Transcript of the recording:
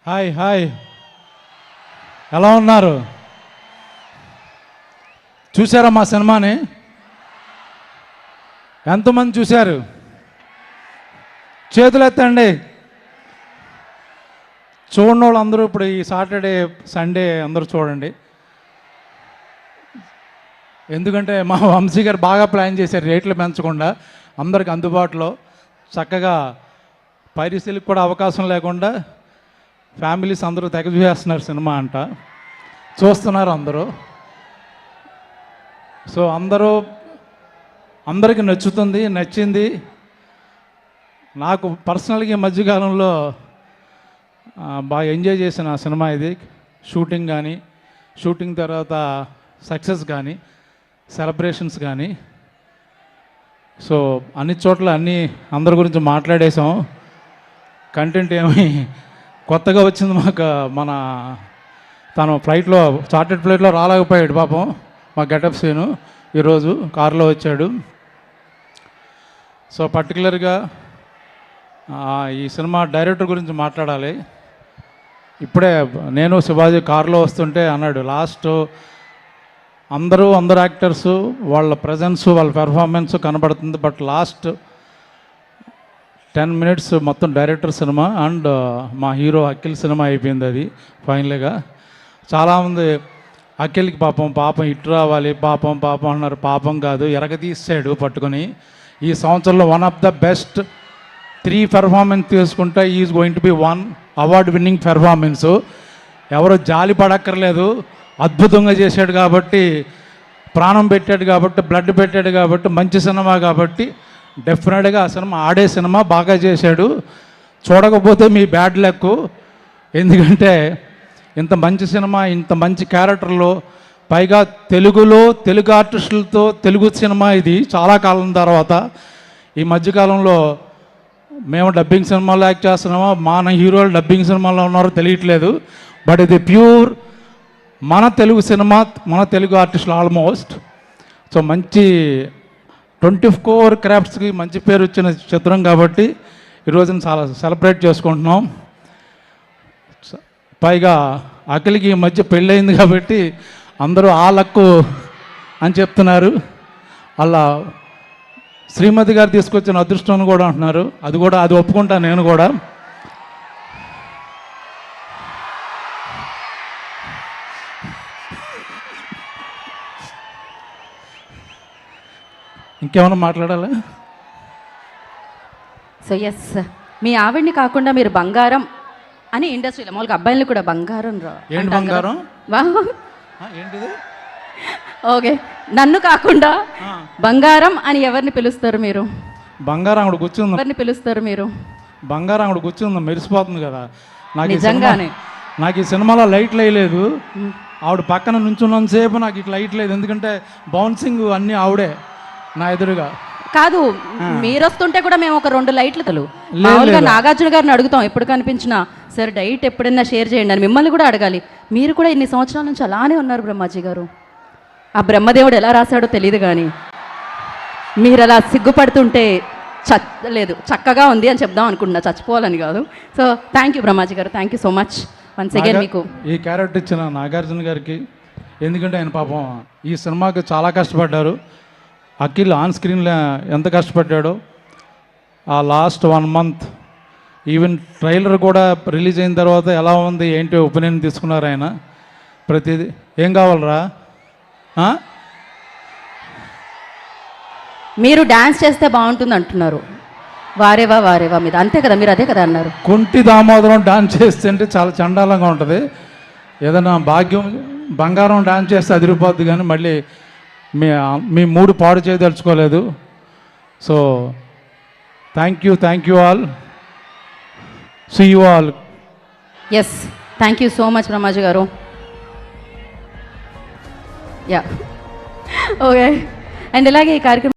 Hi hi, ఎలా ఉన్నారు? చూసారా మా సినిమాని? ఎంతమంది చూశారు? చేతులు ఎత్తండి. చూడని వాళ్ళు అందరూ ఇప్పుడు ఈ సాటర్డే సండే అందరూ చూడండి. ఎందుకంటే మా వంశీ గారు బాగా ప్లాన్ చేశారు, రేట్లు పెంచకుండా అందరికి అందుబాటులో చక్కగా పైరసీలకు కూడా అవకాశం లేకుండా ఫ్యామిలీస్ అందరూ తెగ చూసేస్తున్నారు సినిమా అంట, చూస్తున్నారు అందరూ. సో అందరికీ నచ్చింది. నాకు పర్సనల్గా ఈ మధ్యకాలంలో బాగా ఎంజాయ్ చేసిన సినిమా ఇది. షూటింగ్ కానీ, షూటింగ్ తర్వాత సక్సెస్ కానీ, సెలబ్రేషన్స్ కానీ, సో అన్ని చోట్ల అందరి గురించి మాట్లాడేసాం. కంటెంట్ ఏమి కొత్తగా వచ్చింది మాకు. తను ఫ్లైట్లో, చార్టెడ్ ఫ్లైట్లో రాలేకపోయాడు పాపం మా గెటప్ సీను. ఈరోజు కారులో వచ్చాడు. సో పర్టికులర్గా ఈ సినిమా డైరెక్టర్ గురించి మాట్లాడాలి. ఇప్పుడే నేను శివాజీ కారులో వస్తుంటే అన్నాడు, లాస్ట్ అందరూ యాక్టర్స్ వాళ్ళ ప్రజెన్స్, వాళ్ళ పెర్ఫార్మెన్స్ కనబడుతుంది, బట్ లాస్ట్ 10 minutes మొత్తం డైరెక్టర్ సినిమా అండ్ మా హీరో అఖిల్ సినిమా అయిపోయింది. అది ఫైనల్గా చాలామంది అఖిల్కి పాపం హిట్ రావాలి, పాపం అన్నారు. పాపం కాదు, ఎరగదీసాడు పట్టుకొని. ఈ సంవత్సరంలో one of the best 3 performances తీసుకుంటే is going to be 1 award winning performance. ఎవరో జాలి పడక్కర్లేదు, అద్భుతంగా చేశాడు కాబట్టి, ప్రాణం పెట్టాడు కాబట్టి, బ్లడ్ పెట్టాడు కాబట్టి, మంచి సినిమా కాబట్టి డెఫినెట్గా ఆ సినిమా ఆడే సినిమా, బాగా చేశాడు. చూడకపోతే మీ బ్యాడ్ లక్. ఎందుకంటే ఇంత మంచి సినిమా, ఇంత మంచి క్యారెక్టర్లో, పైగా తెలుగు ఆర్టిస్టులతో తెలుగు సినిమా ఇది చాలా కాలం తర్వాత. ఈ మధ్యకాలంలో మేము డబ్బింగ్ సినిమాలో యాక్ట్ చేస్తున్నామో, మన హీరోలు డబ్బింగ్ సినిమాలో ఉన్నారో తెలియట్లేదు. బట్ ఇది ప్యూర్ మన తెలుగు సినిమా, మన తెలుగు ఆర్టిస్టులు ఆల్మోస్ట్. సో మంచి 24 క్రాఫ్ట్స్కి మంచి పేరు వచ్చిన చిత్రం కాబట్టి ఈరోజున చాలా సెలబ్రేట్ చేసుకుంటున్నాం. పైగా అఖిల్కి ఈ మధ్య పెళ్ళయింది కాబట్టి అందరూ ఆ లక్కు అని చెప్తున్నారు. అలా శ్రీమతి గారు తీసుకొచ్చిన అదృష్టం కూడా అంటున్నారు. అది ఒప్పుకుంటాను నేను కూడా. ఇంకేమైనా మాట్లాడాలా? సో ఎస్, మీ ఆవిడ్ని కాకుండా మీరు బంగారం అని ఇండస్ట్రీలో మామూలుగా అబ్బాయిలు కూడా బంగారం ఏంటి బంగారం? ఏంటిది? ఓకే, నన్ను కాకుండా బంగారం అని ఎవరిని పిలుస్తారు మీరు? బంగారం అక్కడ కూర్చుంది. ఎవరిని పిలుస్తారు మీరు? బంగారం అక్కడ కూర్చుంది, మెరిసిపోతుంది కదా. నిజంగానే నాకు ఈ సినిమాలో లైట్లు వేయలేదు. ఆవిడ పక్కన నుంచున్నంతసేపు నాకు ఇట్లా లైట్ లేదు, ఎందుకంటే బౌన్సింగ్ అన్నీ ఆవిడే నా ఎదురుగా. కాదు, మీరు వస్తుంటే కూడా మేము ఒక 2 లైట్లు మామూలుగా నాగార్జున గారిని అడుగుతాం ఎప్పుడు కనిపించినా, సార్ డైట్ ఎప్పుడైనా షేర్ చేయండి అని. మిమ్మల్ని కూడా అడగాలి. మీరు కూడా ఇన్ని సంవత్సరాల నుంచి అలానే ఉన్నారు బ్రహ్మాజీ గారు. ఆ బ్రహ్మదేవుడు ఎలా రాశాడో తెలియదు కానీ మీరు అలా సిగ్గుపడుతుంటే లేదు, చక్కగా ఉంది అని చెప్దాం అనుకుంటున్నా, చచ్చిపోవాలని కాదు. సో థ్యాంక్ యూ బ్రహ్మాజీ గారు, thank you so much once again. మీకు ఈ క్యారెక్టర్ ఇచ్చిన నాగార్జున గారికి, ఎందుకంటే ఆయన పాపం ఈ సినిమాకి చాలా కష్టపడ్డారు. అఖిల్ ఆన్ స్క్రీన్లో ఎంత కష్టపడ్డాడో, ఆ లాస్ట్ 1 month ఈవెన్ ట్రైలర్ కూడా రిలీజ్ అయిన తర్వాత ఎలా ఉంది ఏంటి ఒపీనియన్ తీసుకున్నారు ఆయన. ప్రతిదీ ఏం కావాలరా, మీరు డ్యాన్స్ చేస్తే బాగుంటుంది అంటున్నారు. వారేవా మీద అంతే కదా, మీరు అదే కదా అన్నారు. కుంటి దామోదరం డాన్స్ చేస్తుంటే చాలా చండాలంగా ఉంటుంది. ఏదైనా బంగారం డాన్స్ చేస్తే అదిరిపోద్ది, కానీ మళ్ళీ మీ మూడు పాడు చేయదలుచుకోలేదు. So thank you all, see you all. Yes, thank you so much Brahmaji గారు. యా ఓకే, అండ్ ఇలాగే ఈ కార్యక్రమం